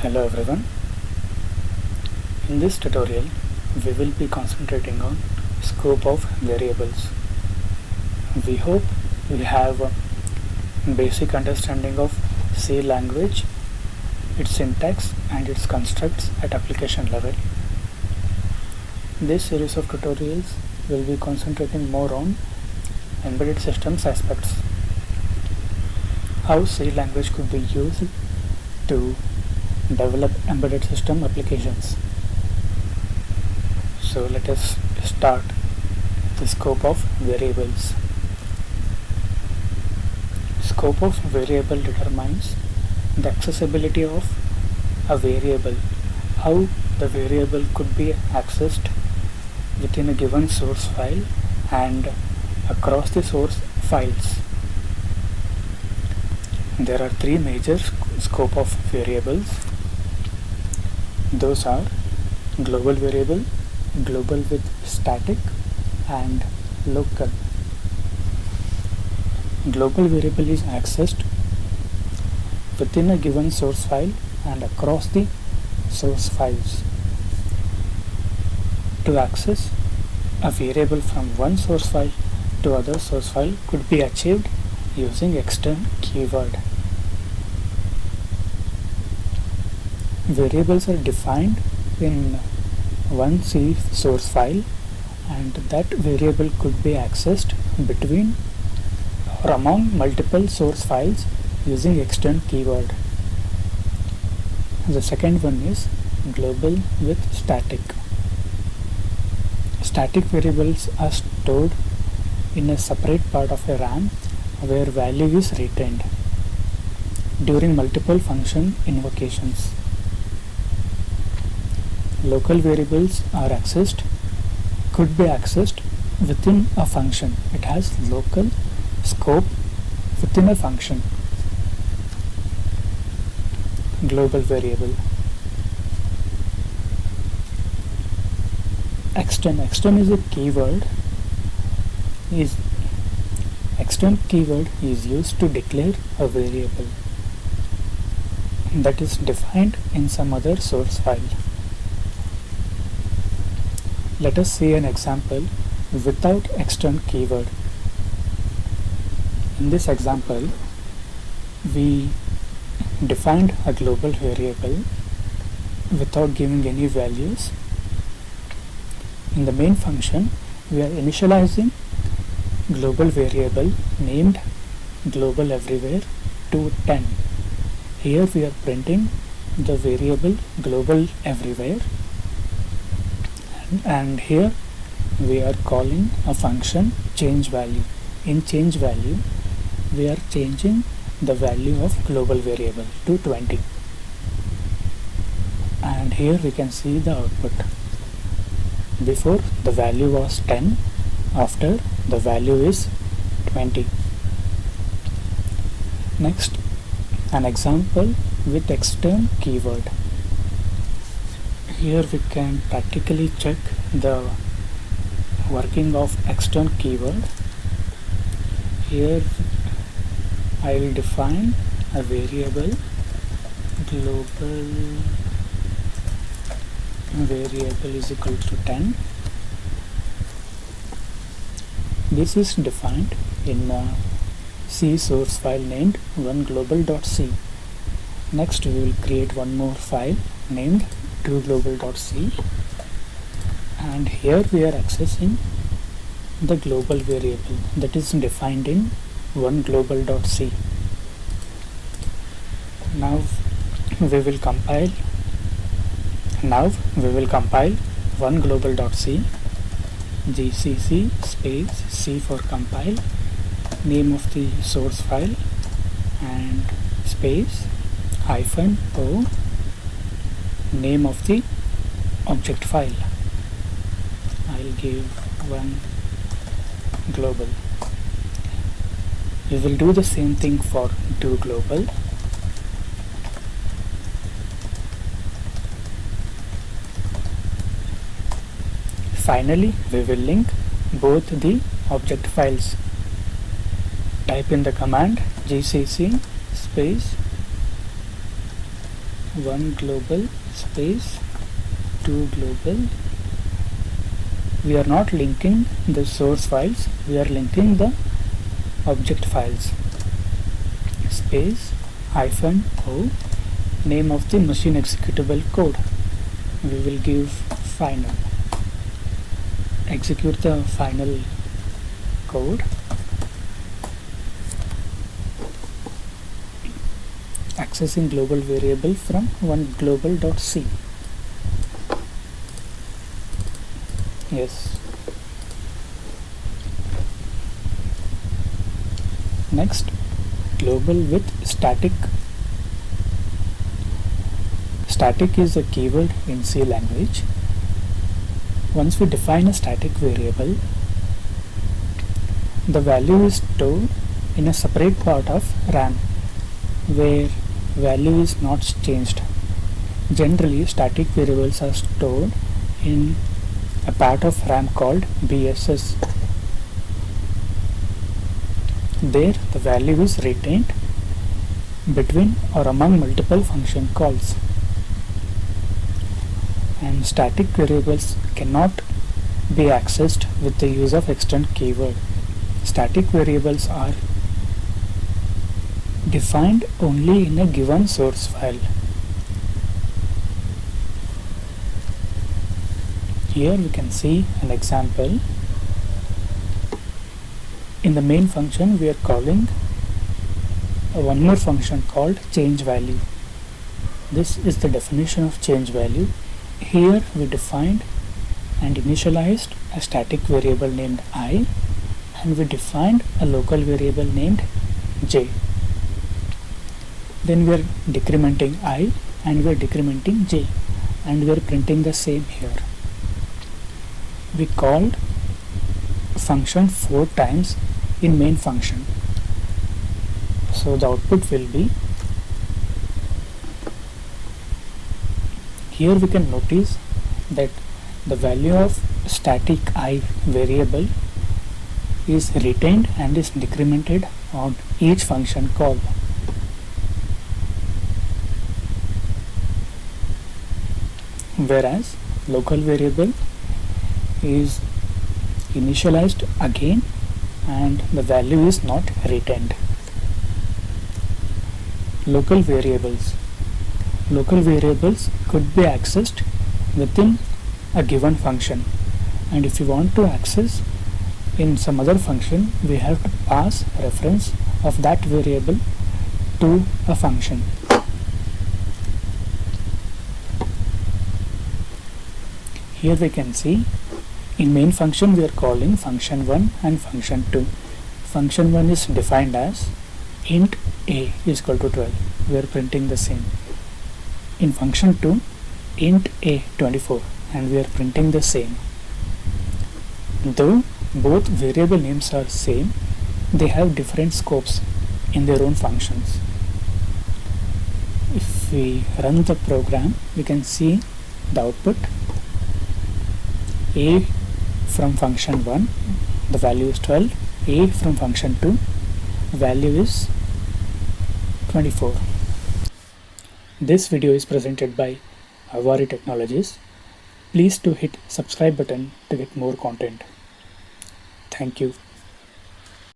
Hello everyone. In this tutorial, we will be concentrating on scope of variables. We hope we have a basic understanding of C language, its syntax and its constructs at application level. This series of tutorials will be concentrating more on embedded systems aspects. How C language could be used to develop embedded system applications. So let us start the scope of variables. Scope of variable determines the accessibility of a variable, how the variable could be accessed within a given source file and across the source files. There are three major scope of variables. Those are global variable, global with static, and local. Global variable is accessed within a given source file and across the source files. To access a variable from one source file to other source file could be achieved using extern keyword. Variables are defined in one C source file, and that variable could be accessed between or among multiple source files using extern keyword. The second one is global with static. Static variables are stored in a separate part of a RAM where value is retained during multiple function invocations. Local variables are could be accessed within a function. It has local scope within a function. Global variable. Extern is a keyword. Extern keyword is used to declare a variable that is defined in some other source file. Let us see an example without extern keyword. In this example, we defined a global variable without giving any values. In the main function, we are initializing global variable named global everywhere to 10. Here we are printing the variable global everywhere, and here we are calling a function change value. In change value, we are changing the value of global variable to 20, and here we can see the output. Before the value was 10, after the value is 20. Next, an example with extern keyword. Here we can practically check the working of extern keyword. Here I will define a variable global variable is equal to 10. This is defined in a C source file named oneglobal.c. Next we will create one more file named toglobal.c, and here we are accessing the global variable that is defined in oneglobal.c. Now we will compile oneglobal.c, gcc space c for compile, name of the source file, and space -o, name of the object file. I'll give one global. We will do the same thing for do global. Finally, we will link both the object files. Type in the command gcc space 1 global space 2 global. We are not linking the source files, we are linking the object files. Space -o, name of the machine executable code. We will give final. Execute the final code. Accessing global variable from one global.c. Yes. Next, global with static. Static is a keyword in C language. Once we define a static variable, the value is stored in a separate part of RAM where value is not changed. Generally, static variables are stored in a part of RAM called BSS. There, the value is retained between or among multiple function calls. And static variables cannot be accessed with the use of extend keyword. Static variables are defined only in a given source file. Here we can see an example. In the main function we are calling one more function called change value. This is the definition of change value. Here we defined and initialized a static variable named I, and we defined a local variable named j. Then we are decrementing I and we are decrementing j, and we are printing the same here. We called function 4 times in main function, so the output will be, here we can notice that the value of static I variable is retained and is decremented on each function call. Whereas local variable is initialized again and the value is not retained. Local variables could be accessed within a given function, and if you want to access in some other function, we have to pass reference of that variable to a function. Here we can see in main function we are calling function 1 and function 2. Function 1 is defined as int a is equal to 12. We are printing the same. In function 2, int a 24, and we are printing the same. Though both variable names are same, they have different scopes in their own functions. If we run the program, we can see the output. A from function 1, the value is 12. A from function 2, value is 24. This video is presented by Avari Technologies. Please do hit subscribe button to get more content. Thank you.